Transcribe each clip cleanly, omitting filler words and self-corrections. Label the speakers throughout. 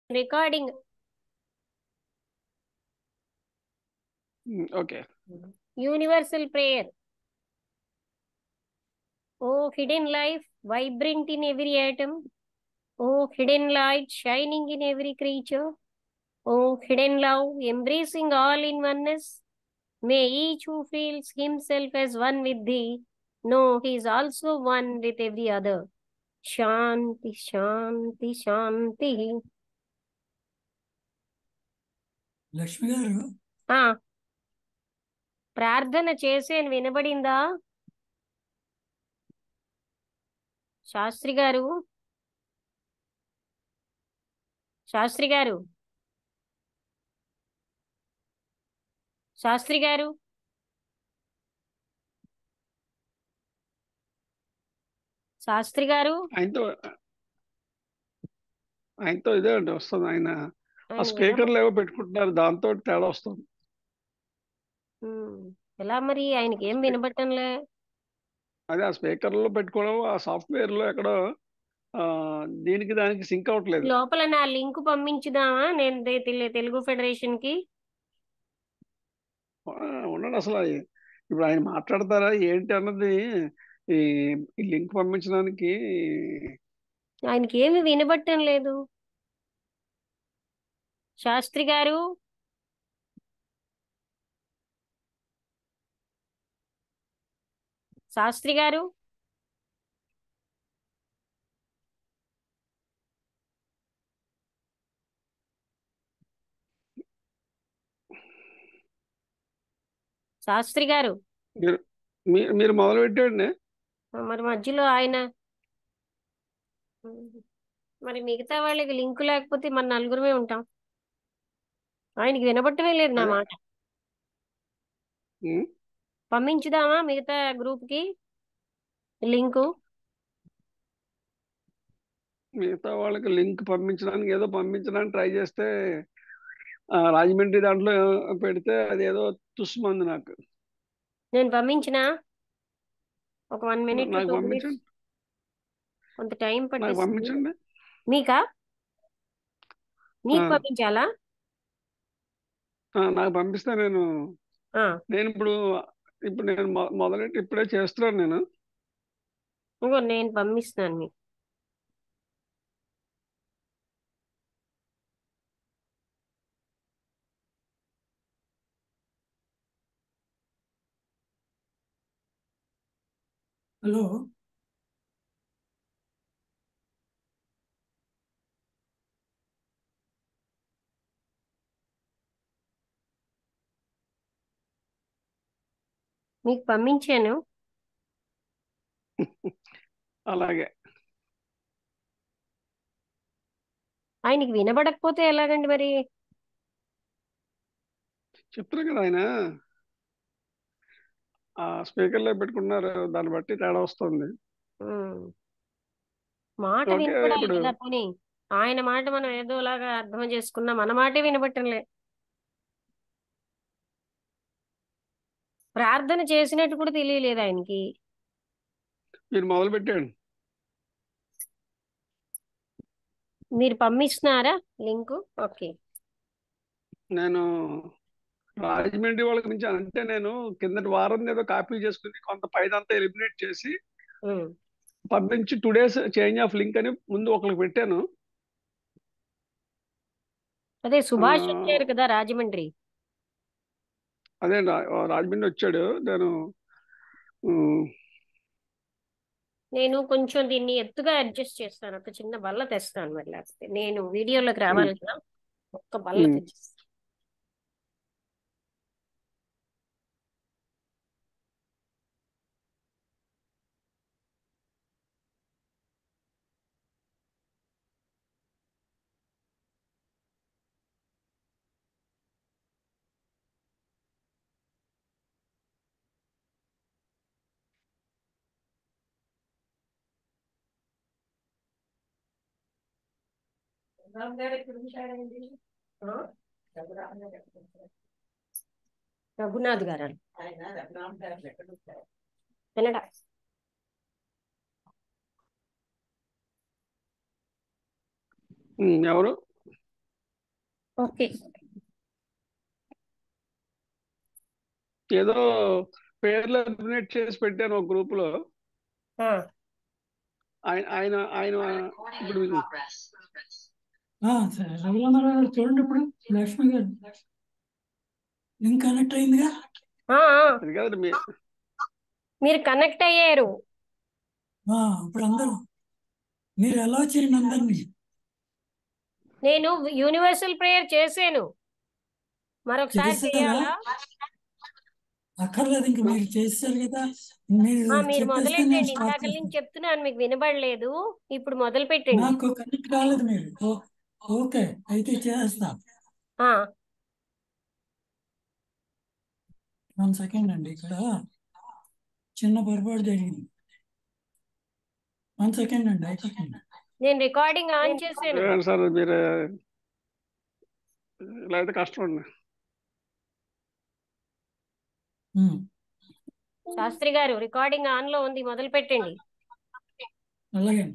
Speaker 1: Recording.
Speaker 2: Okay.
Speaker 1: Universal prayer. Oh, hidden life, vibrant in every atom. Oh, hidden light, shining in every creature. Oh, hidden love, embracing all in oneness. May each who feels himself as one with thee know he is also one with every other. Shanti, Shanti, Shanti.
Speaker 3: Lakshmi గారు
Speaker 1: ఆ, ప్రార్థన చేసేను వినబడిందా? శాస్త్రి గారు, శాస్త్రి గారు, శాస్త్రి గారు. శాస్త్రి గారు,
Speaker 2: ఆయనతో ఆయనతో ఇదే అండి వస్తుంది. ఆయన ఆ
Speaker 1: ఆయన
Speaker 2: స్పీకర్లు ఏవో పెట్టుకుంటున్నారు, దాంతో తేడా వస్తుంది.
Speaker 1: ఎలా మరి ఆయనకి ఏం వినబట్టంలే.
Speaker 2: అదే ఆ స్పీకర్లో పెట్టుకోవడం, ఆ సాఫ్ట్వేర్ లో ఎక్కడో దీనికి దానికి సింక్ అవ్వట్లేదు.
Speaker 1: లోపల నా లింక్ పంపించుదామా నేను తెలుగు ఫెడరేషన్ కి?
Speaker 2: ఉండండి, అసలు ఇప్పుడు ఆయన మాట్లాడతారా ఏంటి అన్నది ఈ లింక్ పంపించడానికి.
Speaker 1: ఆయనకి ఏమి వినబట్టం లేదు. శాస్త్రి గారు, శాస్త్రి గారు, శాస్త్రి గారు.
Speaker 2: మీరు మీరు మొదలు పెట్టండి.
Speaker 1: మరి మధ్యలో ఆయన, మరి మిగతా వాళ్ళకి లింక్ లేకపోతే మన నలుగురమే ఉంటాం. ఆయనకి వినబట్టమే లేదు నా
Speaker 2: అదే
Speaker 1: మాట.
Speaker 2: ఉమ్,
Speaker 1: పంపించుదామా మిగతా గ్రూప్ కి లింకు?
Speaker 2: మిగతా వాళ్ళకి లింక్ పంపించడానికి ఏదో పంపించడానికి ట్రై చేస్తే రాజమండ్రి దాంట్లో పెడితే అది ఏదో తుస్సుమంది నాకు.
Speaker 1: నేను పంపించిన ఒక 1 minute to
Speaker 2: నాకు
Speaker 1: 2 minutes
Speaker 2: పంపించండి,
Speaker 1: కొంత టైం
Speaker 2: నాకు
Speaker 1: పట్టిస్తుంది.
Speaker 2: పంపించండి.
Speaker 1: మీకా?
Speaker 2: ఆ,
Speaker 1: నీకు పంపించాలా?
Speaker 2: నాకు పంపిస్తే నేను
Speaker 1: ఆ,
Speaker 2: నేను ఇప్పుడు ఇప్పుడు నేను మొదలెట్టి ఇప్పుడే చేస్తున్నాను నేను.
Speaker 1: ఇంకో నేను పంపిస్తున్నాను మీకు.
Speaker 3: హలో
Speaker 1: మీకు పంపించాను.
Speaker 2: అలాగే
Speaker 1: ఆయనకి వినబడకపోతే ఎలాగండి మరి?
Speaker 2: చెప్తున్నా కదా, ఆయన ఆ స్పీకర్లో పెట్టుకున్నారు, దాన్ని బట్టి తేడా వస్తుంది.
Speaker 1: ఉమ్, మాట
Speaker 2: ఓకే.
Speaker 1: వినపడాలి
Speaker 2: ఇప్పుడు
Speaker 1: కదా పోనీ. ఆయన మాట మనం ఏదోలాగా అర్థం చేసుకున్నా మన మాటే వినబట్టంలే. ప్రార్థన చేసినట్టు కూడా తెలియలేదు ఆయనకి.
Speaker 2: మీరు మొదలు పెట్టండి.
Speaker 1: మీరు పంపిస్తున్నారా లింకు? ఓకే.
Speaker 2: నేను రాజమండ్రి వాళ్ళకి నుంచి అంటే నేను కిందటి వారం ఏదో కాపీ చేసుకుని కొంత పైదంతా ఎలిమినేట్ చేసి
Speaker 1: ఉమ్,
Speaker 2: పంపించి 2 days చేంజ్ ఆఫ్ లింక్ అని ముందు ఒకరికి పెట్టాను.
Speaker 1: అదే
Speaker 2: ఆ,
Speaker 1: సుభాష్ వచ్చారు కదా రాజమండ్రి.
Speaker 2: అదే రాజమండ్రి వచ్చాడు. నేను ఉమ్,
Speaker 1: నేను కొంచెం దీన్ని ఎత్తుగా అడ్జస్ట్ చేస్తాను. ఒక చిన్న బల్ల తెస్తాను మరి, లేకపోతే నేను వీడియోలోకి
Speaker 2: ఉమ్,
Speaker 1: రావాలి కదా. ఒక్క బల్ల
Speaker 2: ఉమ్.
Speaker 1: తెచ్చిస్తాను. రఘునాథ్ గారు కన్నడ.
Speaker 2: ఎవరు?
Speaker 1: ఓకే.
Speaker 2: ఏదో పేర్లు ఎలిమినేట్ చేసి పెట్టాను ఒక గ్రూప్ లో. ఆయన ఆయన ఆయన ఇప్పుడు
Speaker 3: సరే రఘురామారావు గారు చూడండి, ఇప్పుడు లక్ష్మి గారు లింక్ కనెక్ట్ అయిందిగా.
Speaker 2: అది కాదు
Speaker 1: మీరు కనెక్ట్ అయ్యారు.
Speaker 3: ఇప్పుడు అందరూ మీరు ఎలా చేయండి అందరినీ.
Speaker 1: నేను యూనివర్సల్ ప్రేయర్ చేశాను, మరొకసారి
Speaker 3: చేసేసారా?
Speaker 1: చేయాలా?
Speaker 3: అక్కర్లేదు, ఇంక మీరు చేసేసారు కదా. మీరు
Speaker 1: మీరు
Speaker 3: చెప్పేస్తే నేను
Speaker 1: మొదలెట్టండి.
Speaker 3: స్టార్ట్
Speaker 1: ఇందాక నుంచి
Speaker 3: చేస్తాను.
Speaker 1: చెప్తున్నాను, మీకు వినబడలేదు. ఇప్పుడు మొదలు పెట్టండి.
Speaker 3: నాకు కనెక్ట్ కాలేదు మీరు. ఓకే, అయితే చేస్తా. 1 సెకండ్ అండి, ఇక్కడ చిన్న పొరపాటు జరిగింది. 1 సెకండ్ అండి, అయిపోతుంది.
Speaker 1: నేను రికార్డింగ్ ఆన్ చేశాను.
Speaker 2: సార్ మీరు ఇలా అయితే కష్టం అండి.
Speaker 1: శాస్త్రి గారు రికార్డింగ్ ఆన్ లో ఉంది, మొదలు పెట్టండి.
Speaker 3: అలాగే.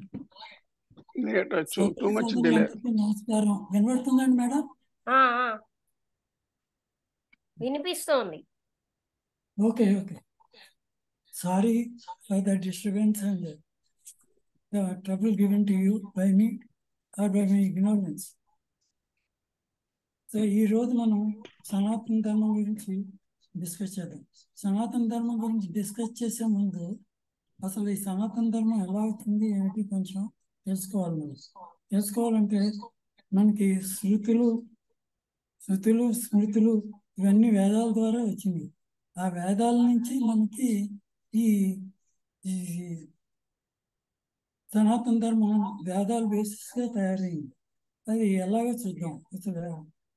Speaker 2: లేట్ వచ్చు, టూ మచ్ డిలే.
Speaker 3: నమస్కారం, వినబడుతుందండి మేడం?
Speaker 1: వినిపిస్తోంది.
Speaker 3: Okay. Sorry for the disturbance and the trouble given to you by me or by my ignorance. So ఈరోజు మనం సనాతన ధర్మం గురించి డిస్కస్ చేద్దాం. సనాతన ధర్మం గురించి డిస్కస్ చేసే ముందు అసలు ఈ సనాతన ధర్మం ఎలా అవుతుంది ఏంటి కొంచెం తెలుసుకోవాలి. మనం తెలుసుకోవాలంటే మనకి శృతులు స్మృతులు ఇవన్నీ వేదాల ద్వారా వచ్చింది. ఆ వేదాల నుంచి మనకి ఈ సనాతన ధర్మం వేదాలు బేసిస్గా తయారైంది. అది ఎలాగో చూద్దాం. అసలు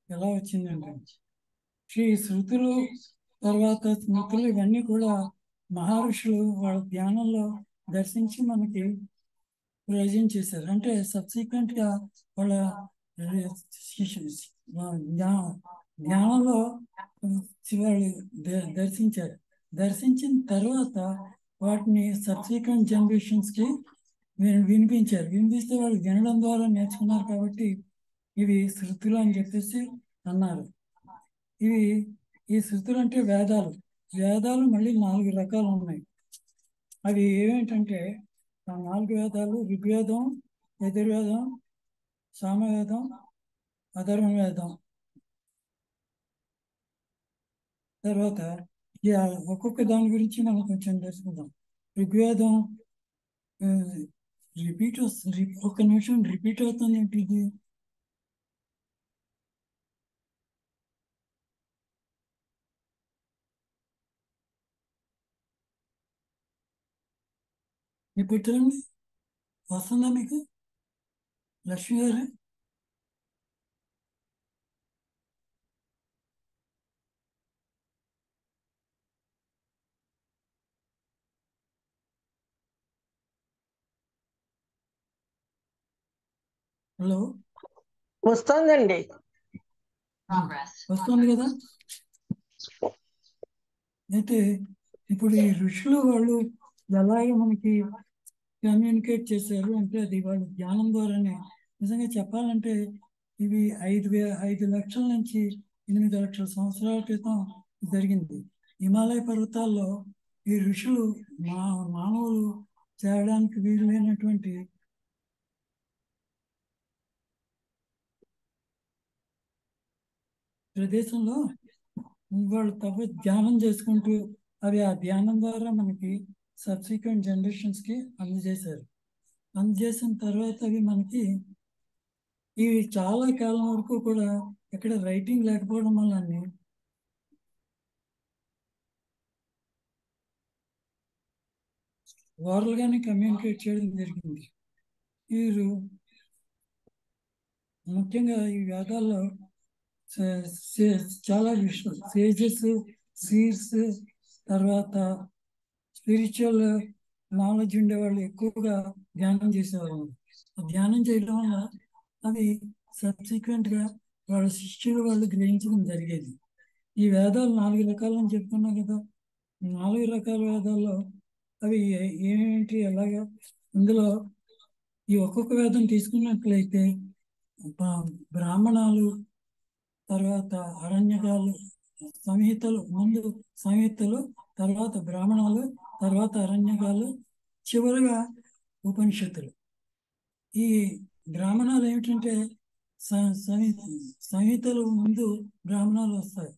Speaker 3: ఎలా వచ్చిందంటే శ్రీ శృతులు తర్వాత స్మృతులు ఇవన్నీ కూడా మహర్షులు వాళ్ళ ధ్యానంలో దర్శించి మనకి ప్రజెంట్ చేశారు. అంటే సబ్సిక్వెంట్ గా వాళ్ళ జ్ఞానంలో వాళ్ళు దర్శించారు. దర్శించిన తర్వాత వాటిని సబ్సిక్వెంట్ జనరేషన్స్ కి వినిపించారు. వినిపిస్తే వాళ్ళు వినడం ద్వారా నేర్చుకున్నారు కాబట్టి ఇవి శృతులు అని చెప్పేసి అన్నారు. ఈ శృతులు అంటే వేదాలు మళ్ళీ 4 రకాలు ఉన్నాయి. అవి ఏమిటంటే ఆ 4 వేదాలు ఋగ్వేదం, యజుర్వేదం, సామవేదం, అథర్వవేదం. తర్వాత ఒక్కొక్క దాని గురించి మనం కొంచెం తెలుసుకుందాం. ఋగ్వేదం ఒక్క నిమిషం రిపీట్ అవుతుంది ఏంటి ఇది? ఇప్పుడు చూడండి, వస్తుందా మీకు లక్ష్మి గారు? హలో,
Speaker 4: వస్తుందండి.
Speaker 3: వస్తుంది కదా. అయితే ఇప్పుడు ఈ ఋషులు వాళ్ళు ఎలాగ మనకి కమ్యూనికేట్ చేశారు అంటే అది వాళ్ళు ధ్యానం ద్వారానే. నిజంగా చెప్పాలంటే ఇవి 5 లక్షల నుంచి 8 లక్షల సంవత్సరాల క్రితం జరిగింది. హిమాలయ పర్వతాల్లో ఈ ఋషులు మానవులు చేయడానికి వీలైనటువంటి ప్రదేశంలో వాళ్ళు ధ్యానం చేసుకుంటూ అవి ఆ ధ్యానం ద్వారా మనకి సబ్సిక్వెంట్ జనరేషన్స్ కి అందజేశారు. అందజేసిన తర్వాత అవి మనకి ఇవి చాలా కాలం వరకు కూడా ఎక్కడ రైటింగ్ లేకపోవడం వల్ల ఓరల్ గానే కమ్యూనికేట్ చేయడం జరిగింది. వీరు ముఖ్యంగా ఈ వేదాల్లో చాలా విషయం సేజెస్, సీర్స్, తర్వాత స్పిరిచువల్ నాలెడ్జ్ ఉండేవాళ్ళు ఎక్కువగా ధ్యానం చేసేవాళ్ళు. ధ్యానం చేయడం వల్ల అవి సబ్సిక్వెంట్ గా వాళ్ళ శిష్యులు వాళ్ళు గ్రహించడం జరిగేది. ఈ వేదాలు 4 రకాలని చెప్పుకున్నాం కదా. 4 రకాల వేదాల్లో అవి ఏమేంటి ఎలాగా? ఇందులో ఈ ఒక్కొక్క వేదం తీసుకున్నట్లయితే బ్రాహ్మణాలు తర్వాత అరణ్యకాలు, సంహితలు, ముందు సంహితలు, తర్వాత బ్రాహ్మణాలు, తర్వాత అరణ్యకాలు, చివరిగా ఉపనిషత్తులు. ఈ బ్రాహ్మణాలు ఏమిటంటే సంహితలు ముందు బ్రాహ్మణాలు వస్తాయి.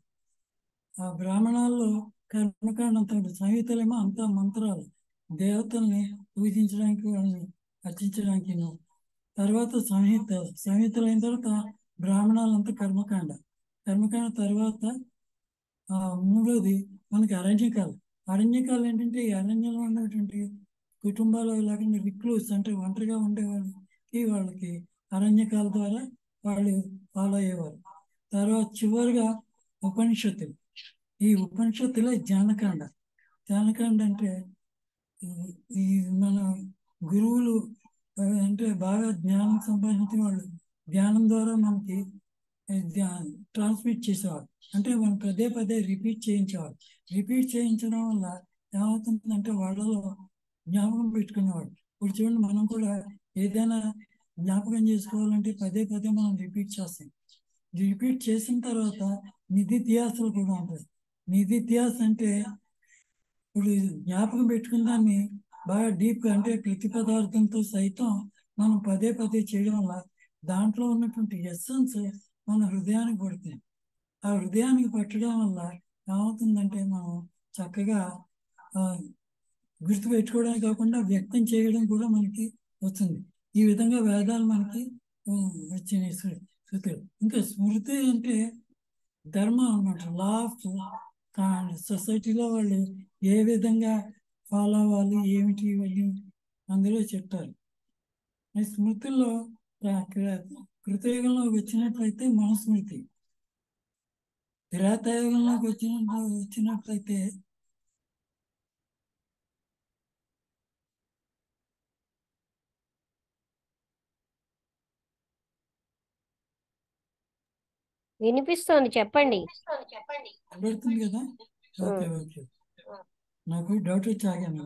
Speaker 3: ఆ బ్రాహ్మణాల్లో కర్మకాండంతో, సంహితలేమో అంతా మంత్రాలు, దేవతల్ని పూజించడానికి, వాళ్ళని అర్చించడానికి. తర్వాత సంహితలు అయిన తర్వాత బ్రాహ్మణాలంతా కర్మకాండ. కర్మకాండ తర్వాత మూడోది మనకి అరణ్యకాలు. అరణ్యకాలు ఏంటంటే ఈ అరణ్యంలో ఉన్నటువంటి కుటుంబాలు లేకుండా రిక్లూస్ అంటే ఒంటరిగా ఉండేవాళ్ళకి, వాళ్ళకి అరణ్యకాల ద్వారా వాళ్ళు ఫాలో అయ్యేవారు. తర్వాత చివరిగా ఉపనిషత్తులు. ఈ ఉపనిషత్తులే జ్ఞానకాండ. జ్ఞానకాండ అంటే ఈ మన గురువులు అంటే బాగా జ్ఞానం సంపాదించిన వాళ్ళు జ్ఞానం ద్వారా మనకి ట్రాన్స్మిట్ చేసేవాడు. అంటే మనం పదే పదే రిపీట్ చేయించేవాడు. రిపీట్ చేయించడం వల్ల ఏమవుతుందంటే వాళ్ళలో జ్ఞాపకం పెట్టుకునేవాడు. ఇప్పుడు చూడండి, మనం కూడా ఏదైనా జ్ఞాపకం చేసుకోవాలంటే పదే పదే మనం రిపీట్ చేస్తాం. రిపీట్ చేసిన తర్వాత నిధిధ్యాసలు కూడా ఉంటాయి. నిధిధ్యాస అంటే ఇప్పుడు జ్ఞాపకం పెట్టుకున్న దాన్ని బాగా డీప్గా, అంటే ప్రతి పదార్థంతో సైతం మనం పదే పదే చేయడం వల్ల దాంట్లో ఉన్నటువంటి ఎస్సెన్స్ మన హృదయానికి పడుతుంది. ఆ హృదయానికి పట్టడం వల్ల ఏమవుతుందంటే మనం చక్కగా గుర్తు పెట్టుకోవడానికి కాకుండా వ్యక్తం చేయడం కూడా మనకి వస్తుంది. ఈ విధంగా వేదాలు మనకి వచ్చినాయి శృతులు. ఇంకా స్మృతి అంటే ధర్మం అన్నమాట. లా ఆఫ్ సొసైటీలో వాళ్ళు ఏ విధంగా ఫాలో అవ్వాలి ఏమిటి ఇవన్నీ అందులో చెప్తారు. ఈ స్మృతుల్లో కృతయుగంలోకి వచ్చినట్లయితే మనుస్మృతి, త్రేతాయుగంలోకి వచ్చినట్లయితే
Speaker 1: వినిపిస్తోంది, చెప్పండి.
Speaker 3: పెడుతుంది కదా. ఓకే ఓకే, నాకు డౌట్ వచ్చి ఆగాను.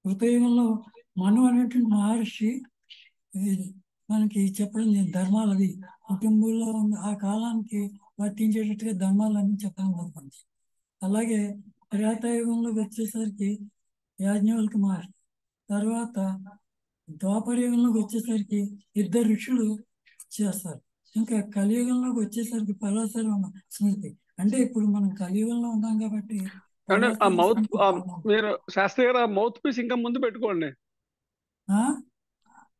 Speaker 3: కృతయుగంలో మను అనేటువంటి మహర్షి మనకి చెప్పడం ధర్మాలు, అవి కుటుంబంలో ఆ కాలానికి వర్తించేటట్టుగా ధర్మాలన్నీ చెప్పడం జరుగుతుంది. అలాగే త్రేతాయుగంలోకి వచ్చేసరికి యాజ్ఞవల్క మహర్షి, తర్వాత ద్వాపరయుగంలోకి వచ్చేసరికి ఇద్దరు ఋషులు చేస్తారు. ఇంకా కలియుగంలోకి వచ్చేసరికి పరాశర స్మృతి. అంటే ఇప్పుడు మనం కలియుగంలో ఉన్నాం కాబట్టి
Speaker 2: మీరు శాస్త్రి గారు ఆ మౌత్ పీస్ ఇంకా ముందు పెట్టుకోండి.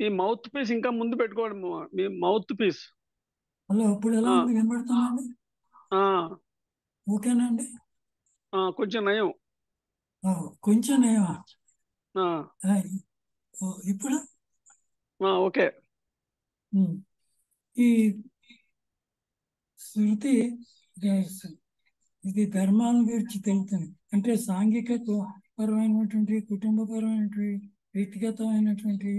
Speaker 2: ఈ మౌత్ పీస్ ఇంకా ముందు పెట్టుకోండి. మీ మౌత్ పీస్.
Speaker 3: హలో, ఇప్పుడు ఎలా ఉంది? వినబడుతుందండి? ఓకేనండి,
Speaker 2: కొంచెం నయం.
Speaker 3: కొంచెం నయమా? ఇప్పుడు
Speaker 2: ఓకే.
Speaker 3: ఈ శృతి ఇది ధర్మాల గురించి తెలుస్తుంది. అంటే సాంఘిక పరమైనటువంటి, కుటుంబపరమైనటువంటి, వ్యక్తిగతమైనటువంటి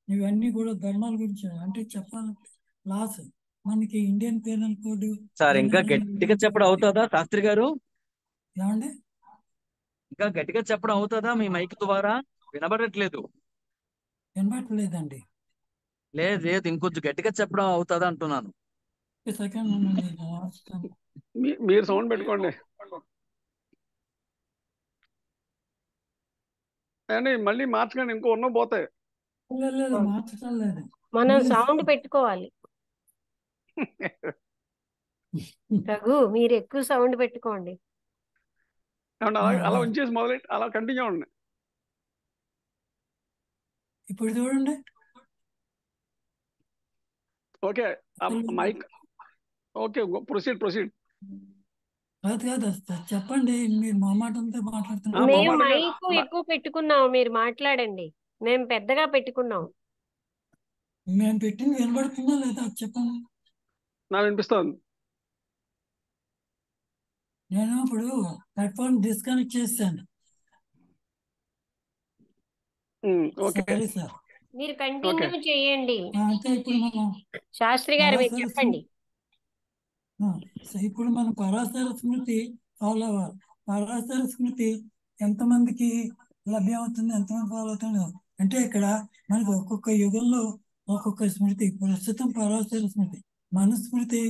Speaker 3: ఇవన్నీ కూడా ధర్మాల గురించి. అంటే చెప్పాలంటే లాస్ మనకి ఇండియన్ పీనల్ కోడ్.
Speaker 5: సార్ ఇంకా గట్టిగా చెప్పడం అవుతుందా శాస్త్రి గారు?
Speaker 3: ఏమండి,
Speaker 5: ఇంకా గట్టిగా చెప్పడం అవుతుందా? మీ మైక్ ద్వారా వినబడట్లేదు.
Speaker 3: వినబడలేదండి.
Speaker 5: లేదు లేదు, ఇంకొంచెం గట్టిగా చెప్పడం అవుతుందా అంటున్నాను.
Speaker 3: సెకండ్
Speaker 2: మీరు సౌండ్ పెట్టుకోండి అండి. మళ్ళీ మార్చకండి, ఇంకో ఉన్న పోతాయి.
Speaker 3: మార్చడం లేదు,
Speaker 1: మనం సౌండ్ పెట్టుకోవాలి. రఘు, మీరు ఎక్కువ సౌండ్ పెట్టుకోండి.
Speaker 2: అలా ఉంచేసి మొదలెట్టి అలా కంటిన్యూ అవ్వండి.
Speaker 3: ఇప్పుడు చూడండి.
Speaker 2: Okay, mike okay. ప్రొసీడ్.
Speaker 3: కాదు చెప్పండి, మీరు మా మాటంతో మాట్లాడుతున్నారు.
Speaker 1: మేము మైక్ ఎక్కువ పెట్టుకున్నాం, మీరు మాట్లాడండి. మేము పెద్దగా పెట్టుకున్నాం.
Speaker 3: మేము పెట్టింది వినబడుతుందా లేదా చెప్పండి.
Speaker 2: నాకు వినిపిస్తుంది.
Speaker 3: నేను ఇప్పుడు హెడ్ ఫోన్ డిస్కనెక్ట్ చేస్తాను. సరే సార్,
Speaker 1: మీరు కంటిన్యూ చేయండి.
Speaker 3: అంటే ఇప్పుడు మనం
Speaker 1: శాస్త్రి గారు మీరు చెప్పండి.
Speaker 3: ఇప్పుడు మనం పరాశర స్మృతి ఫాలో అవ్వాలి. పరాశర స్మృతి ఎంతమందికి లభ్యం అవుతుంది, ఎంతమంది ఫాలో అవుతుంది అంటే ఇక్కడ మనకు ఒక్కొక్క యుగంలో ఒక్కొక్క స్మృతి. ప్రస్తుతం పరాశర స్మృతి, మనుస్మృతి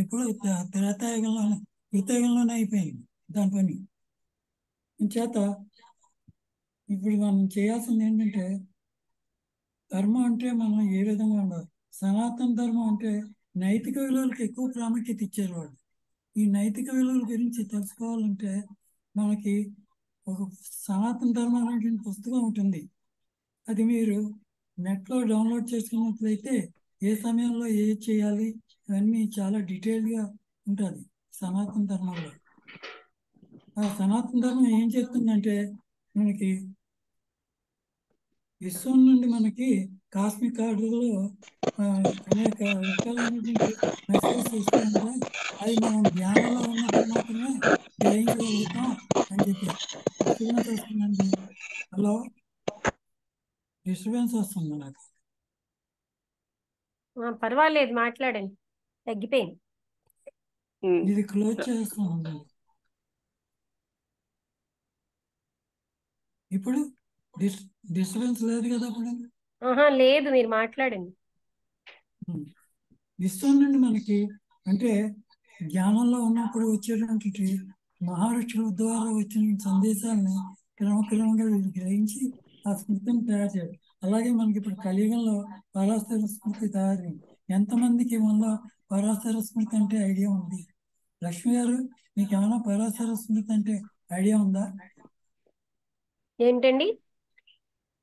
Speaker 3: ఎప్పుడు త్రేతాయుగంలోనే, కృతయుగంలోనే అయిపోయింది దాని పని. చేత ఇప్పుడు మనం చేయాల్సింది ఏంటంటే, ధర్మం అంటే మనం ఏ విధంగా ఉండాలి. సనాతన ధర్మం అంటే నైతిక విలువలకు ఎక్కువ ప్రాముఖ్యత ఇచ్చారు వాళ్ళు. ఈ నైతిక విలువల గురించి తెలుసుకోవాలంటే మనకి ఒక సనాతన ధర్మం అనేటువంటి పుస్తకం ఉంటుంది. అది మీరు నెట్లో డౌన్లోడ్ చేసుకున్నట్లయితే ఏ సమయంలో ఏది చేయాలి అవన్నీ చాలా డీటెయిల్డ్గా ఉంటుంది సనాతన ధర్మంలో. ఆ సనాతన ధర్మం ఏం చెప్తుందంటే, మనకి విశ్వం నుండి మనకి కాస్మిక్ ఆర్డర్లో అనేక రకాలైనటువంటి మెసేజెస్ వస్తూ ఉంటాయి. అవి మనం ధ్యానంలో ఉన్నప్పుడు మాత్రమే గ్రహించగలుగుతాం అని చెప్పి. డిస్టర్బెన్స్ వస్తుందండి. హలో, డిస్టర్బెన్స్ వస్తుంది నాకు.
Speaker 1: పర్వాలేదు, మాట్లాడండి, తగ్గిపోయింది.
Speaker 3: ఇది క్లోజ్ చేస్తాను. ఇప్పుడు డిస్టర్బెన్స్ లేదు కదా? అప్పుడు
Speaker 1: లేదు, మీరు మాట్లాడండి.
Speaker 3: విశ్వం నుండి మనకి అంటే జ్ఞానంలో ఉన్నప్పుడు వచ్చేటువంటి మహర్షుల ద్వారా వచ్చిన సందేశాలను క్రమక్రమంగా వీళ్ళు గ్రహించి ఆ స్మృతిని తయారు చేయాలి. అలాగే మనకి ఇప్పుడు కలియుగంలో పరాశర స్మృతి తయారైంది. ఎంతమందికి మళ్ళా పరాశర స్మృతి అంటే ఐడియా ఉంది? లక్ష్మి గారు, మీకు ఏమైనా పరాశర స్మృతి అంటే ఐడియా ఉందా?
Speaker 1: ఏంటండి?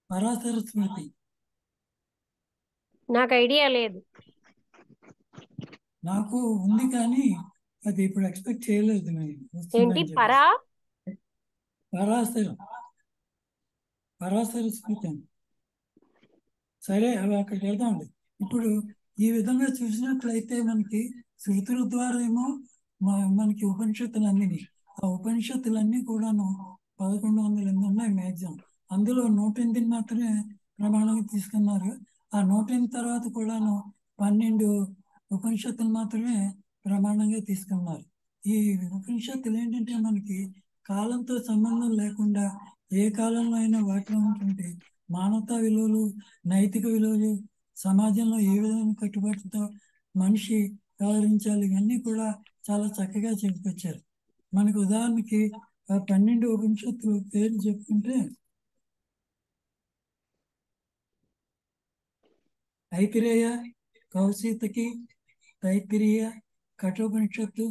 Speaker 3: పరాశర స్మృతి
Speaker 1: నాకు ఐడియా లేదు.
Speaker 3: నాకు ఉంది, కానీ అది ఇప్పుడు ఎక్స్పెక్ట్ చేయలేదు.
Speaker 1: ఏంటి
Speaker 3: పరాశర స్మృతి. సరే, అవి అక్కడికి వెళ్దామండి. ఇప్పుడు ఈ విధంగా చూసినట్లయితే మనకి శృతుల ద్వారా ఏమో మనకి ఉపనిషత్తులన్నీ, ఆ ఉపనిషత్తులన్నీ కూడాను 1108 ఉన్నాయి మ్యాక్సిమం. అందులో 108 మాత్రమే ప్రమాణంగా తీసుకున్నారు. ఆ 108 తర్వాత కూడాను 12 ఉపనిషత్తులు మాత్రమే ప్రమాణంగా తీసుకున్నారు. ఈ ఉపనిషత్తులు ఏంటంటే మనకి కాలంతో సంబంధం లేకుండా ఏ కాలంలో అయినా వాటిలో ఉన్నటువంటి మానవతా విలువలు, నైతిక విలువలు, సమాజంలో ఏ విధమైన కట్టుబాటుతో మనిషి వ్యవహరించాలి, ఇవన్నీ కూడా చాలా చక్కగా చెప్పుకొచ్చారు. మనకు ఉదాహరణకి 12 ఉపనిషత్తులు పేర్లు చెప్పుకుంటే, ఐతిరేయ, కౌశితకి, తైత్తిరీయ, కఠోపనిషత్తు,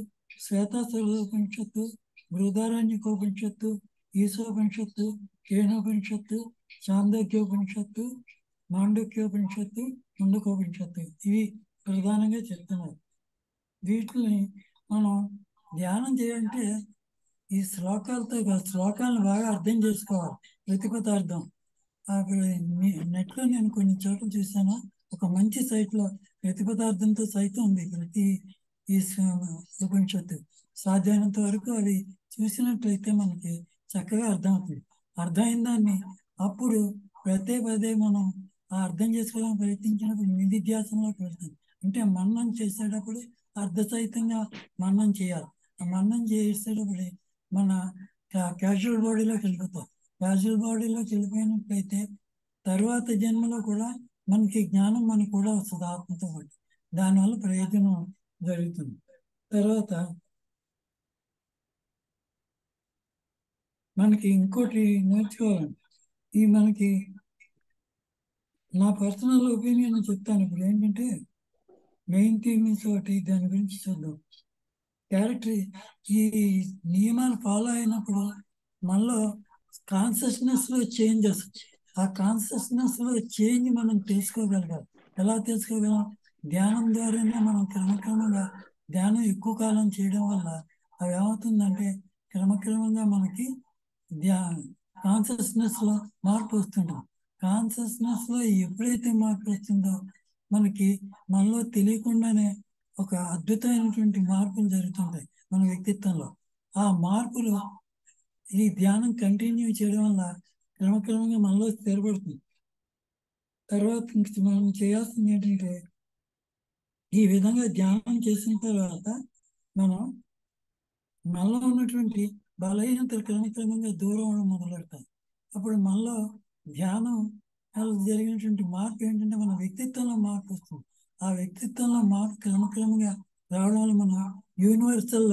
Speaker 3: శ్వేతాశ్వరోపనిషత్తు, బృహదారణ్యకోపనిషత్తు, ఈశోపనిషత్తు, కేనోపనిషత్తు, చాందోగ్యోపనిషత్తు, మాండూక్యోపనిషత్తు, ముండకోపనిషత్తు, ఇవి ప్రధానంగా చెప్తున్నారు. వీటిని మనం ధ్యానం చేయాలంటే ఈ శ్లోకాలను బాగా అర్థం చేసుకోవాలి. ప్రతిపదార్థం అక్కడ నెట్లో నేను కొన్ని చోట్ల చూసాను. ఒక మంచి సైట్లో ప్రతిపదార్థంతో సైతం ఉంది ప్రతి ఈ ఉపనిషత్తు. సాధ్యమైనంత వరకు అది చూసినట్లయితే మనకి చక్కగా అర్థమవుతుంది. అర్థమైన దాన్ని అప్పుడు పదే మనం ఆ అర్థం చేసుకోవడానికి ప్రయత్నించినప్పుడు నిధిధ్యాసంలోకి వెళ్తాం. అంటే మననం చేసేటప్పుడు అర్ధసహితంగా మననం చేయాలి. ఆ మననం చేసేటప్పుడు మన క్యాజువల్ బాడీలోకి వెళ్ళిపోతాం. క్యాజువల్ బాడీలోకి వెళ్ళిపోయినట్లయితే తరువాత జన్మలో కూడా మనకి జ్ఞానం మనకు కూడా వస్తుంది ఆత్మతో పాటు. దానివల్ల ప్రయోజనం జరుగుతుంది. తర్వాత మనకి ఇంకోటి నేర్చుకోవాలి. ఈ మనకి నా పర్సనల్ ఒపీనియన్ చెప్తాను. ఇప్పుడు ఏంటంటే మెయిన్ థీమ్స్ ఒకటి, దాని గురించి చూద్దాం. క్యారెక్టర్ ఈ నియమాలు ఫాలో అయినప్పుడు మనలో కాన్షియస్నెస్లో చేంజ్ వస్తుంది. ఆ కాన్షియస్నెస్లో చేంజ్ మనం తెలుసుకోగలగాలి. ఎలా తెలుసుకోగలం? ధ్యానం ద్వారానే మనం క్రమక్రమంగా ధ్యానం ఎక్కువ కాలం చేయడం వల్ల అవి ఏమవుతుందంటే క్రమక్రమంగా మనకి కాన్షియస్నెస్లో మార్పు వస్తుంటాం. కాన్షియస్నెస్లో ఎప్పుడైతే మార్పు వస్తుందో మనలో తెలియకుండానే ఒక అద్భుతమైనటువంటి మార్పులు జరుగుతుంటాయి మన వ్యక్తిత్వంలో. ఆ మార్పులు ఈ ధ్యానం కంటిన్యూ చేయడం వల్ల క్రమక్రమంగా మనలో స్థిరపడుతుంది. తర్వాత మనం చేయాల్సింది ఏంటంటే, ఈ విధంగా ధ్యానం చేసిన తర్వాత మనం మనలో ఉన్నటువంటి బలహీనతలు క్రమక్రమంగా దూరం అవడం మొదలెడతాం. అప్పుడు మనలో ధ్యానం జరిగినటువంటి మార్పు ఏంటంటే మన వ్యక్తిత్వంలో మార్పు వస్తుంది. ఆ వ్యక్తిత్వంలో మార్పు క్రమక్రమంగా రావడం వల్ల మనం యూనివర్సల్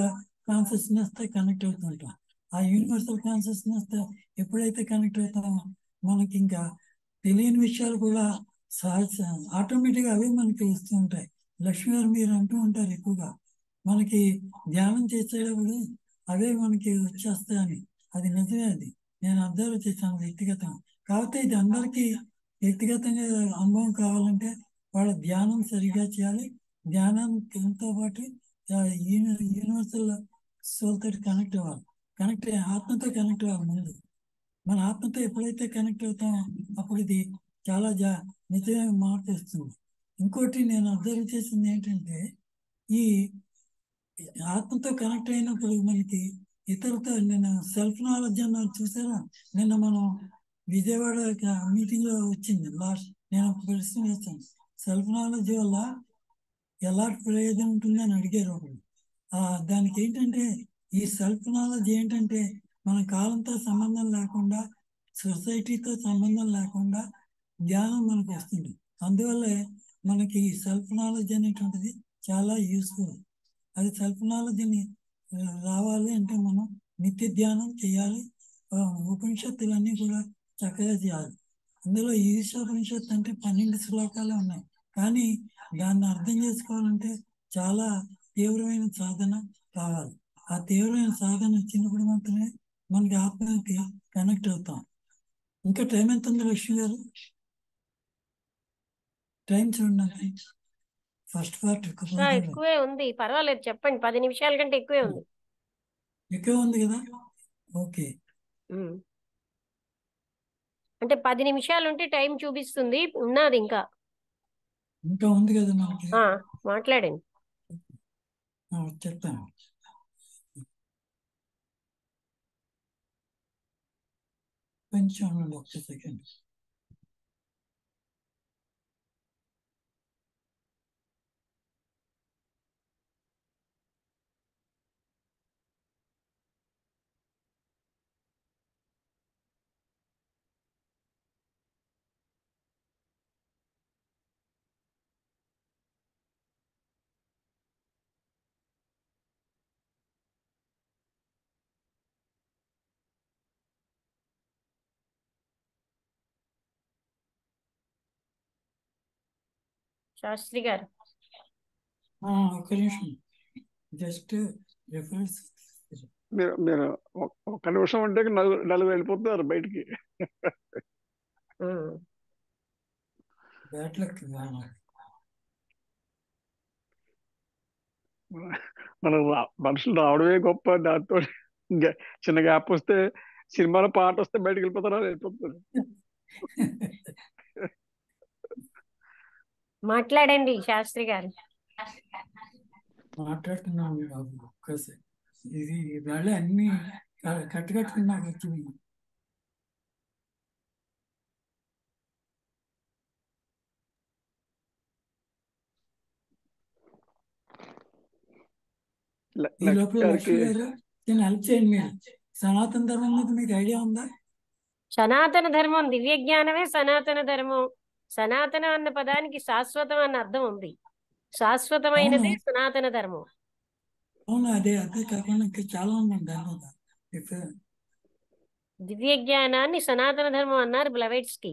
Speaker 3: కాన్షియస్నెస్ తో కనెక్ట్ అవుతుంటాం. ఆ యూనివర్సల్ కాన్షియస్నెస్ తో ఎప్పుడైతే కనెక్ట్ అవుతామో మనకి ఇంకా తెలియని విషయాలు కూడా సహజ ఆటోమేటిక్గా అవే మనకి వస్తూ ఉంటాయి. లక్ష్మి గారు మీరు అంటూ ఉంటారు ఎక్కువగా మనకి ధ్యానం చేసేటప్పుడు అవే మనకి వచ్చేస్తాయని. అది నిజమే. అది నేను అబ్జర్వ్ చేశాను వ్యక్తిగతంగా. కాకపోతే ఇది అందరికీ వ్యక్తిగతంగా అనుభవం కావాలంటే వాళ్ళ ధ్యానం సరిగా చేయాలి. ధ్యానంతో పాటు యూనివర్సల్ సోల్ తోటి కనెక్ట్ అవ్వాలి. ఆత్మతో కనెక్ట్ అవ్వాలి. ముందు మన ఆత్మతో ఎప్పుడైతే కనెక్ట్ అవుతామో అప్పుడు ఇది చాలా నిజమైన మార్పు వస్తుంది. ఇంకోటి నేను అబ్జర్వ్ చేసింది ఏంటంటే ఈ ఆత్మతో కనెక్ట్ అయినప్పుడు మనకి ఇతరులతో నిన్న సెల్ఫ్ నాలెడ్జ్ అన్నారు చూసారా. నిన్న మనం విజయవాడ మీటింగ్ లో వచ్చింది లాస్ట్. నేను ఒక ప్రశ్న వేస్తాను, సెల్ఫ్ నాలెడ్జ్ వల్ల ఎలాంటి ప్రయోజనం ఉంటుంది అని అడిగారు ఒకరు. దానికి ఏంటంటే ఈ సెల్ఫ్ నాలెడ్జ్ ఏంటంటే మన కాలంతో సంబంధం లేకుండా, సొసైటీతో సంబంధం లేకుండా జ్ఞానం మనకు వస్తుంది. అందువల్లే మనకి ఈ సెల్ఫ్ నాలెడ్జ్ అనేటువంటిది చాలా యూస్ఫుల్. అది సెల్ఫ్ నాలెడ్జ్ని రావాలి అంటే మనం నిత్య ధ్యానం చేయాలి. ఉపనిషత్తులన్నీ కూడా చక్కగా చేయాలి. అందులో ఈశాపనిషత్తు అంటే 12 శ్లోకాలే ఉన్నాయి. కానీ దాన్ని అర్థం చేసుకోవాలంటే చాలా తీవ్రమైన సాధన కావాలి. ఆ తీవ్రమైన సాధన వచ్చినప్పుడు మాత్రమే మనకి ఆత్మకి కనెక్ట్ అవుతాం. ఇంకా టైం ఎంత ఉంది లక్ష్మి గారు? టైం చూడండి. ఫస్ట్ పార్ట్
Speaker 1: ఎక్కువే ఉంది, పర్వాలేదు చెప్పండి. 10 నిమిషాల కంటే ఎక్కువే ఉంది.
Speaker 3: ఎక్కువ ఉంది కదా? ఓకే.
Speaker 1: అంటే 10 నిమిషాలు ఉంటే టైం చూపిస్తుంది, ఉన్నది ఇంకా
Speaker 3: ఉంది కదా మనకి.
Speaker 1: మాట్లాడండి.
Speaker 3: చెప్తాను. కొంచెం ఒక్క సెకండ్.
Speaker 1: శాస్త్రి గారు
Speaker 3: ఒక్క నిమిషం, జస్ట్ రిఫరెన్స్.
Speaker 2: మీరు ఒక్క నిమిషం అంటే నలుగురు వెళ్ళిపోతున్నారు బయటికి. మనం మనుషులు రావడమే గొప్ప. దాంతో చిన్న గ్యాప్ వస్తే, సినిమాలో పాట వస్తే బయటకు వెళ్ళిపోతున్నారు.
Speaker 1: మాట్లాడండి శాస్త్రి గారు.
Speaker 3: మాట్లాడుతున్నాను ఒక్కసారి. ఇది వేళ అన్ని కట్టుకట్టుకుని నాకు వచ్చింది. ఈ లోపల లక్ష్మి గారు నేను హెల్ప్ చేయండి. మీరు సనాతన ధర్మం మీద మీకు ఐడియా ఉందా?
Speaker 1: సనాతన ధర్మం దివ్య జ్ఞానమే సనాతన ధర్మం. సనాతనం అన్న పదానికి శాశ్వతం అన్న అర్థం ఉంది. శాశ్వతమైనది సనాతన ధర్మం.
Speaker 3: అవును, అదే కాకుండా ఇంకా చాలా ఉందండి దాని మీద.
Speaker 1: దివ్య జ్ఞానాన్ని సనాతన ధర్మం అన్నారు బ్లవైట్స్కి.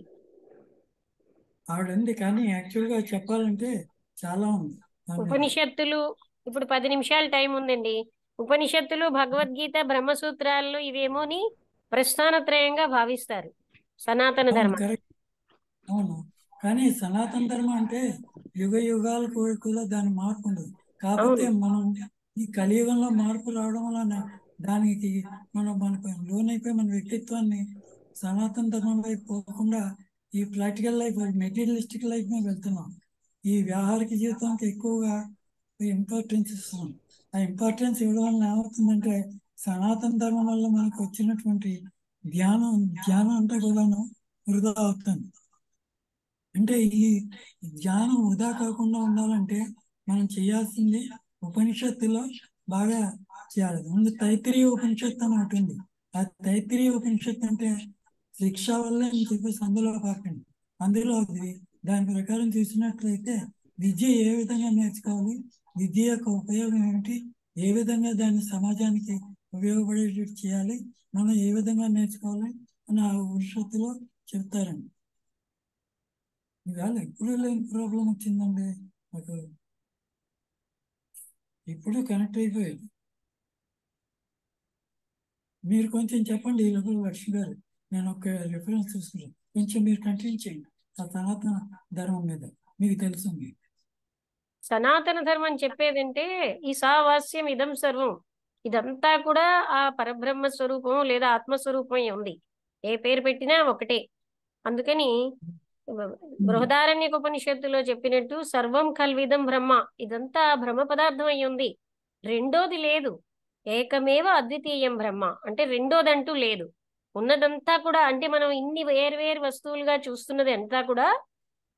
Speaker 3: ఆవిడండి, కానీ యాక్చువల్ గా చెప్పాలంటే చాలా ఉంది.
Speaker 1: ఉపనిషత్తులు ఇప్పుడు 10 నిమిషాలు టైం ఉందండి. ఉపనిషత్తులు, భగవద్గీత, బ్రహ్మసూత్రాలు ఇవేమోని ప్రస్థానత్రయంగా భావిస్తారు సనాతన ధర్మం.
Speaker 3: అవును, కానీ సనాతన ధర్మం అంటే యుగ యుగాలు కూడా దాని మార్పు ఉండదు. కాకపోతే మనం ఈ కలియుగంలో మార్పు రావడం వలన దానికి మనం లోనైపోయి మన వ్యక్తిత్వాన్ని సనాతన ధర్మం వైపు పోకుండా ఈ ప్రాక్టికల్ లైఫ్, మెటీరియలిస్టిక్ లైఫ్ మీద వెళ్తున్నాం. ఈ వ్యావహారిక జీవితానికి ఎక్కువగా ఇంపార్టెన్స్ ఇస్తున్నాం. ఆ ఇంపార్టెన్స్ ఇవ్వడం వల్ల ఏమవుతుందంటే సనాతన ధర్మం వల్ల మనకు వచ్చినటువంటి ధ్యానం అంతా కూడాను వృధా అవుతుంది. అంటే ఈ ధ్యానం వృధా కాకుండా ఉండాలంటే మనం చేయాల్సింది ఉపనిషత్తులో బాగా చేయాలి. ముందు తైత్తిరీయ ఉపనిషత్తు అని ఉంటుంది. ఆ తైత్తిరీయ ఉపనిషత్తు అంటే శిక్ష వల్లే అని చెప్పేసి అందులో కాకండి. అందులో అది దాని ప్రకారం చూసినట్లయితే విద్య ఏ విధంగా నేర్చుకోవాలి, విద్య యొక్క ఉపయోగం ఏమిటి, ఏ విధంగా దాన్ని సమాజానికి ఉపయోగపడేటట్టు చేయాలి, మనం ఏ విధంగా నేర్చుకోవాలి అని ఆ భవిష్యత్తులో చెప్తారండి. ఇవాళ ఎప్పుడు లేని ప్రాబ్లం వచ్చిందండి నాకు, ఇప్పుడు కనెక్ట్ అయిపోయింది. మీరు కొంచెం చెప్పండి ఈ లోపల లక్ష్మి గారు, నేను ఒక రిఫరెన్స్ చూసుకున్నాను, కొంచెం మీరు కంటిన్యూ చేయండి ఆ సనాతన ధర్మం మీద, మీకు తెలుసు.
Speaker 1: సనాతన ధర్మం చెప్పేదంటే ఈ సావాస్యం ఇదం సర్వం, ఇదంతా కూడా ఆ పరబ్రహ్మ స్వరూపం లేదా ఆత్మస్వరూపం ఉంది. ఏ పేరు పెట్టినా ఒకటే. అందుకని బృహదారణ్యకోపనిషత్తులో చెప్పినట్టు సర్వం కల్విదం బ్రహ్మ, ఇదంతా బ్రహ్మ పదార్థం అయి ఉంది. రెండోది లేదు. ఏకమేవ అద్వితీయం బ్రహ్మ అంటే రెండోదంటూ లేదు. ఉన్నదంతా కూడా అంటే మనం ఇన్ని వేర్వేరు వస్తువులుగా చూస్తున్నది అంతా కూడా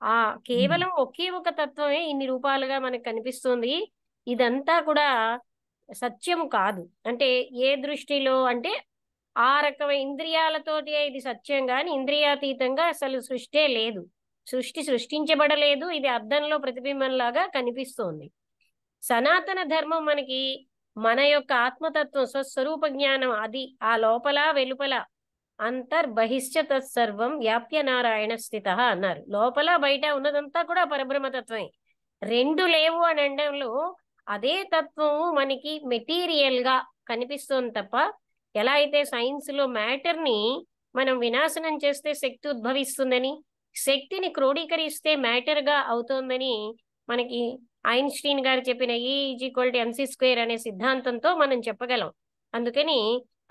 Speaker 1: ఆ కేవలం ఒకే ఒక తత్వమే ఇన్ని రూపాలుగా మనకు కనిపిస్తుంది. ఇదంతా కూడా సత్యము కాదు. అంటే ఏ దృష్టిలో అంటే ఆ రకమైన ఇంద్రియాలతోటి ఇది సత్యం గాని ఇంద్రియాతీతంగా అసలు సృష్టే లేదు. సృష్టించబడలేదు. ఇది అద్దంలో ప్రతిబింబంలాగా కనిపిస్తోంది. సనాతన ధర్మం మనకి మన యొక్క ఆత్మతత్వం స్వస్వరూప జ్ఞానం అది ఆ లోపల వెలుపల అంతర్బహిష్ట తత్సర్వం వ్యాప్య నారాయణ స్థిత అన్నారు. లోపల బయట ఉన్నదంతా కూడా పరబ్రహ్మతత్వమే. రెండు లేవు అని అనడంలో అదే తత్వం మనకి మెటీరియల్ గా కనిపిస్తోంది తప్ప, ఎలా అయితే సైన్స్ లో మ్యాటర్ ని మనం వినాశనం చేస్తే శక్తి ఉద్భవిస్తుందని, శక్తిని క్రోడీకరిస్తే మ్యాటర్ గా అవుతోందని మనకి ఐన్స్టీన్ గారు చెప్పిన E=mc² అనే సిద్ధాంతంతో మనం చెప్పగలం. అందుకని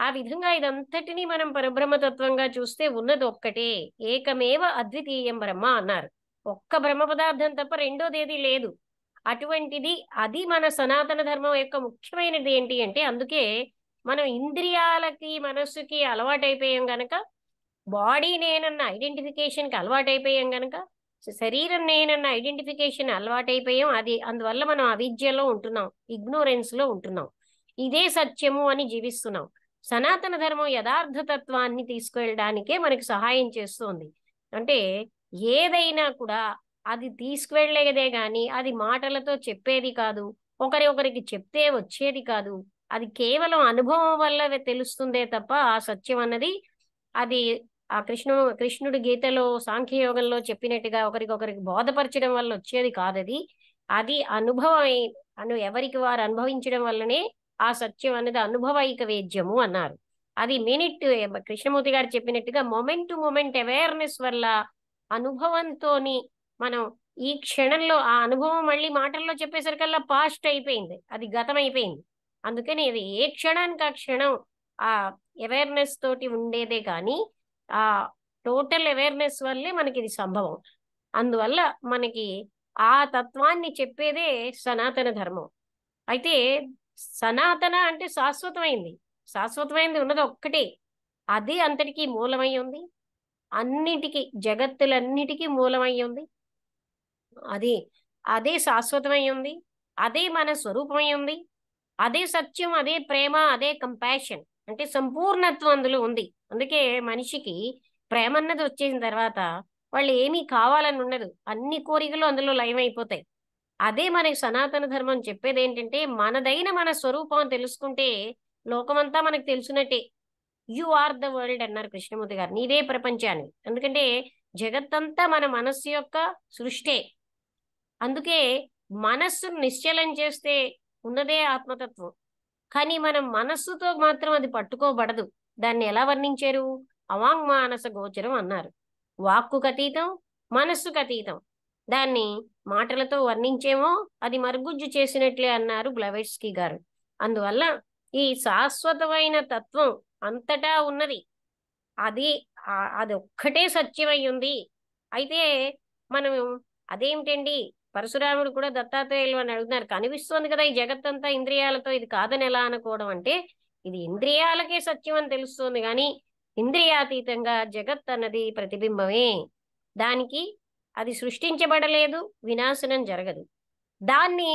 Speaker 1: ఆ విధంగా ఇదంతటినీ మనం పరబ్రహ్మతత్వంగా చూస్తే ఉన్నది ఒక్కటే, ఏకమేవ అద్వితీయం బ్రహ్మ అన్నారు. ఒక్క బ్రహ్మ పదార్థం తప్ప రెండోదేది లేదు. అటువంటిది అది మన సనాతన ధర్మం యొక్క ముఖ్యమైనది ఏంటి అంటే, అందుకే మనం ఇంద్రియాలకి మనస్సుకి అలవాటైపోయాం గనక, బాడీ నేనన్న ఐడెంటిఫికేషన్కి అలవాటైపోయాం గనక, శరీరం నేనన్న ఐడెంటిఫికేషన్ అలవాటైపోయాం. అది అందువల్ల మనం అవిద్యలో ఉంటున్నాం, ఇగ్నోరెన్స్ లో ఉంటున్నాం. ఇదే సత్యము అని జీవిస్తున్నాం. సనాతన ధర్మం యథార్థ తత్వాన్ని తీసుకువెళ్ళడానికే మనకి సహాయం చేస్తోంది. అంటే ఏదైనా కూడా అది తీసుకువెళ్ళేదే గాని అది మాటలతో చెప్పేది కాదు, ఒకరికి చెప్తే వచ్చేది కాదు. అది కేవలం అనుభవం వల్ల తెలుస్తుందే తప్ప ఆ సత్యం అన్నది అది ఆ కృష్ణుడు గీతలో సాంఖ్యయోగంలో చెప్పినట్టుగా ఒకరికి బోధపరచడం వల్ల వచ్చేది కాదది. అది అనుభవం ఎవరికి వారు అనుభవించడం వల్లనే ఆ సత్యం అనేది అనుభవైక వేద్యము అన్నారు. అది కృష్ణమూర్తి గారు చెప్పినట్టుగా మొమెంట్ టు మొమెంట్ అవేర్నెస్ వల్ల అనుభవంతోని మనం ఈ క్షణంలో ఆ అనుభవం మళ్ళీ మాటల్లో చెప్పేసరికల్లా పాస్ట్ అయిపోయింది, అది గతం అయిపోయింది. అందుకని అది ఏ క్షణానికి ఆ క్షణం ఆ అవేర్నెస్ తోటి ఉండేదే కానీ ఆ టోటల్ అవేర్నెస్ వల్లే మనకి ఇది సంభవం. అందువల్ల మనకి ఆ తత్వాన్ని చెప్పేదే సనాతన ధర్మం. అయితే సనాతన అంటే శాశ్వతమైంది ఉన్నది ఒక్కటే. అది అంతటికీ మూలమై ఉంది, అన్నిటికీ జగత్తులన్నిటికీ మూలమై ఉంది. అదే శాశ్వతమై ఉంది, అదే మన స్వరూపమై ఉంది, అదే సత్యం, అదే ప్రేమ, అదే కంపాషన్ అంటే సంపూర్ణత్వం అందులో ఉంది. అందుకే మనిషికి ప్రేమ అన్నది వచ్చేసిన తర్వాత వాళ్ళు ఏమీ కావాలని ఉండదు, అన్ని కోరికలు అందులో లయమైపోతాయి. అదే మనకి సనాతన ధర్మం చెప్పేది ఏంటంటే, మనదైన మన స్వరూపం తెలుసుకుంటే లోకమంతా మనకు తెలుసున్నట్టే. యు ఆర్ ద వరల్డ్ అన్నారు కృష్ణమూర్తి గారు, నీవే ప్రపంచాన్ని. ఎందుకంటే జగత్తంతా మన మనస్సు యొక్క సృష్టే. అందుకే మనస్సును నిశ్చలం చేస్తే ఉన్నదే ఆత్మతత్వం. కానీ మనం మనస్సుతో మాత్రం అది పట్టుకోబడదు. దాన్ని ఎలా వర్ణించారు? అవాంగ్మానస గోచరం అన్నారు. వాక్కుకు అతీతం, మనస్సుకు అతీతం. దాన్ని మాటలతో వర్ణించేమో అది మరుగుజ్జు చేసినట్లే అన్నారు బ్లవెట్స్కీ గారు. అందువల్ల ఈ శాశ్వతమైన తత్వం అంతటా ఉన్నది, అది అది ఒక్కటే సత్యమై ఉంది. అయితే మనం అదేమిటండి, పరశురాముడు కూడా దత్తాత్రేయులు అని అడుగుతున్నారు, కనిపిస్తోంది కదా ఈ జగత్తంతా ఇంద్రియాలతో, ఇది కాదని ఎలా అనుకోవడం అంటే, ఇది ఇంద్రియాలకే సత్యం అని తెలుస్తోంది కానీ ఇంద్రియాతీతంగా జగత్ అన్నది ప్రతిబింబమే. దానికి అది సృష్టించబడలేదు, వినాశనం జరగదు. దాన్ని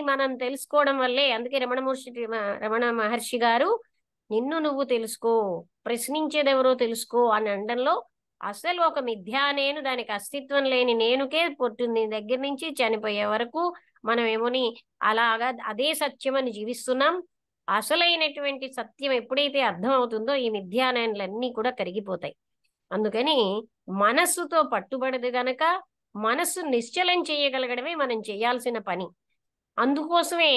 Speaker 1: మనం తెలుసుకోవడం వల్లే. అందుకే రమణ మహర్షి గారు నిన్ను నువ్వు తెలుసుకో, ప్రశ్నించేదెవరో తెలుసుకో అని అనడంలో అసలు ఒక మిథ్యా నేను, దానికి అస్తిత్వం లేని నేనుకే పుట్టింది దగ్గర నుంచి చనిపోయే వరకు మనం ఏమోని అలాగా అదే సత్యం అని జీవిస్తున్నాం. అసలైనటువంటి సత్యం ఎప్పుడైతే అర్థం అవుతుందో ఈ మిథ్యానేనులన్నీ కూడా కరిగిపోతాయి. అందుకని మనస్సుతో పట్టుబడదు గనక మనస్సు నిశ్చలం చేయగలగడమే మనం చేయాల్సిన పని. అందుకోసమే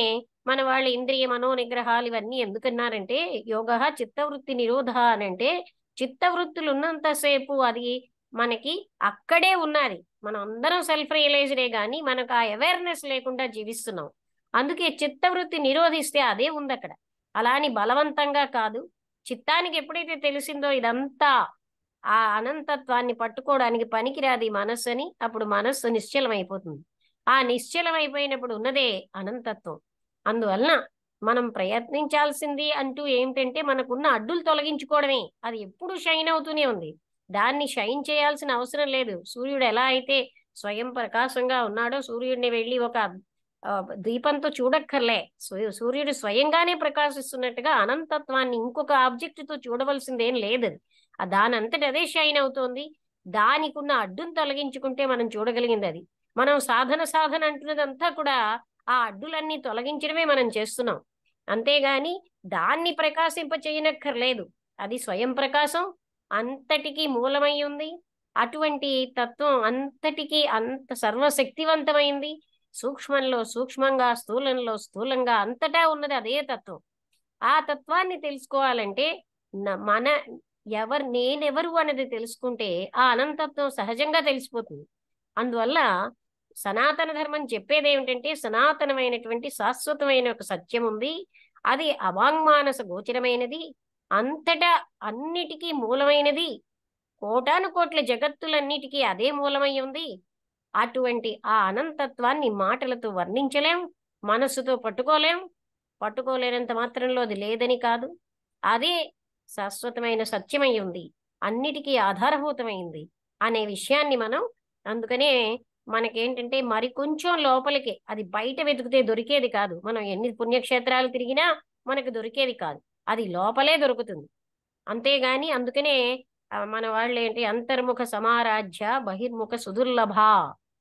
Speaker 1: మన వాళ్ళ ఇంద్రియ మనోనిగ్రహాలు ఇవన్నీ ఎందుకన్నారంటే యోగ చిత్తవృత్తి నిరోధ అని అంటే చిత్తవృత్తులు ఉన్నంతసేపు అది మనకి అక్కడే ఉన్నది. మనం అందరం సెల్ఫ్ రియలైజ్డే కానీ మనకు ఆ అవేర్నెస్ లేకుండా జీవిస్తున్నాం. అందుకే చిత్తవృత్తి నిరోధిస్తే అదే ఉంది అక్కడ. అలా అని బలవంతంగా కాదు. చిత్తానికి ఎప్పుడైతే తెలిసిందో ఇదంతా ఆ అనంతత్వాన్ని పట్టుకోవడానికి పనికిరాది మనస్సు అని, అప్పుడు మనస్సు నిశ్చలమైపోతుంది. ఆ నిశ్చలమైపోయినప్పుడు ఉన్నదే అనంతత్వం. అందువలన మనం ప్రయత్నించాల్సింది అంటూ ఏమిటంటే మనకున్న అడ్డులు తొలగించుకోవడమే. అది ఎప్పుడు షైన్ అవుతూనే ఉంది. దాన్ని షైన్ చేయాల్సిన అవసరం లేదు. సూర్యుడు ఎలా అయితే స్వయం ప్రకాశంగా ఉన్నాడో సూర్యుడిని వెళ్ళి ఒక దీపంతో చూడక్కర్లే. సూర్యుడు స్వయంగానే ప్రకాశిస్తున్నట్టుగా అనంతత్వాన్ని ఇంకొక ఆబ్జెక్ట్ తో చూడవలసిందేం లేదు. దానంతట అదే షైన్ అవుతోంది. దానికి ఉన్న అడ్డును తొలగించుకుంటే మనం చూడగలిగింది అది. మనం సాధన అంటున్నదంతా కూడా ఆ అడ్డులన్నీ తొలగించడమే మనం చేస్తున్నాం. అంతేగాని దాన్ని ప్రకాశింప చేయనక్కర్లేదు. అది స్వయం ప్రకాశం, అంతటికీ మూలమై ఉంది. అటువంటి తత్వం అంతటికీ అంత సర్వశక్తివంతమైంది. సూక్ష్మంలో సూక్ష్మంగా, స్థూలంలో స్థూలంగా అంతటా ఉన్నది అదే తత్వం. ఆ తత్వాన్ని తెలుసుకోవాలంటే మన నేనెవరు అనేది తెలుసుకుంటే ఆ అనంతత్వం సహజంగా తెలిసిపోతుంది. అందువల్ల సనాతన ధర్మం చెప్పేది ఏమిటంటే సనాతనమైనటువంటి శాశ్వతమైన ఒక సత్యం ఉంది. అది అవాంగ్మానస గోచరమైనది, అంతటా అన్నిటికీ మూలమైనది, కోటాను కోట్ల జగత్తులన్నిటికీ అదే మూలమై ఉంది. అటువంటి ఆ అనంతత్వాన్ని మాటలతో వర్ణించలేం, మనస్సుతో పట్టుకోలేనంత మాత్రంలో అది లేదని కాదు. అదే శాశ్వతమైన సత్యమై ఉంది, అన్నిటికీ ఆధారభూతమైంది అనే విషయాన్ని మనం అందుకనే మనకేంటంటే మరి కొంచెం లోపలికి అది బయట వెతికితే దొరికేది కాదు. మనం ఎన్ని పుణ్యక్షేత్రాలు తిరిగినా మనకు దొరికేది కాదు. అది లోపలే దొరుకుతుంది. అంతేగాని అందుకనే మన వాళ్ళు ఏంటి అంతర్ముఖ సమారాధ్య బహిర్ముఖ సుదుర్లభ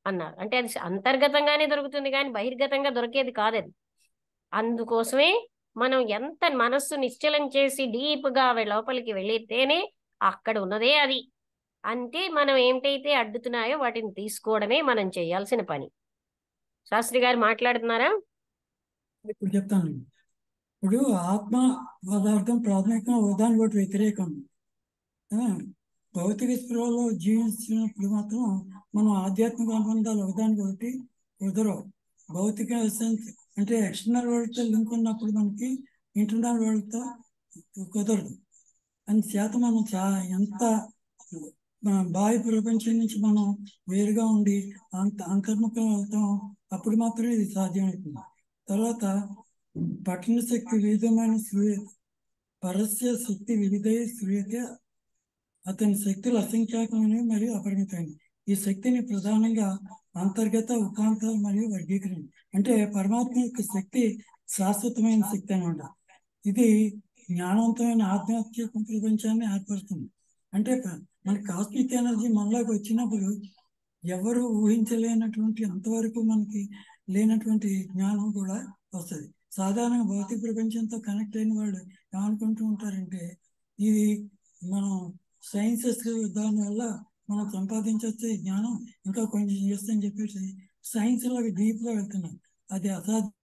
Speaker 1: అన్నారు. అంటే అది అంతర్గతంగానే దొరుకుతుంది కానీ బహిర్గతంగా దొరికేది కాదది. అందుకోసమే మనం ఎంత మనస్సు నిశ్చలం చేసి డీప్గా లోపలికి వెళ్ళితేనే అక్కడ ఉన్నదే అది. అంటే మనం ఏమిటైతే అడ్డుతున్నాయో వాటిని తీసుకోవడమే మనం చేయాల్సిన పని. శాస్త్రి గారు మాట్లాడుతున్నారా?
Speaker 3: ఇప్పుడు చెప్తాను. ఇప్పుడు ఆత్మ పదార్థం ప్రాథమికంగా ఒకదానికి ఒకటి వ్యతిరేకం. భౌతిక స్పృహలో జీవించినప్పుడు మాత్రం మనం ఆధ్యాత్మిక అనుబంధాలు ఒకదానికి ఒకటి కుదరవు. భౌతిక అంటే ఎక్స్టర్నల్ వరల్డ్తో లింక్ ఉన్నప్పుడు మనకి ఇంటర్నల్ వరల్డ్తో కుదరదు. అందుచేత మనం ఎంత బాహ్య ప్రపంచం నుంచి మనం వేరుగా ఉండి అంతర్ముఖం అవుతాం, అప్పుడు మాత్రమే ఇది సాధ్యమవుతుంది. తర్వాత పఠన శక్తి వివిధమైన పరస్య శక్తి వివిధ శ్రూయతే. అతని శక్తులు అసంఖ్యాకమైనవి మరియు అపరిమితమైనవి. ఈ శక్తిని ప్రధానంగా అంతర్గత, ఉపాంత మరియు వర్గీకరణ. అంటే పరమాత్మ యొక్క శక్తి శాశ్వతమైన శక్తి అనమాట. ఇది జ్ఞానవంతమైన ఆధ్యాత్మిక ప్రపంచాన్ని ఏర్పడుతుంది. అంటే మన కాస్మిక్ ఎనర్జీ మనలోకి వచ్చినప్పుడు ఎవరు ఊహించలేనటువంటి అంతవరకు మనకి లేనటువంటి జ్ఞానం కూడా వస్తుంది. సాధారణ భౌతిక ప్రపంచంతో కనెక్ట్ అయిన వాళ్ళు ఏమనుకుంటూ ఉంటారంటే ఇది మనం సైన్సెస్ దానివల్ల మనం సంపాదించవచ్చు ఈ జ్ఞానం, ఇంకా కొంచెం చేస్తే అని చెప్పేసి సైన్స్ లో డీప్గా వెళ్తున్నాం. అది అసాధ్యం.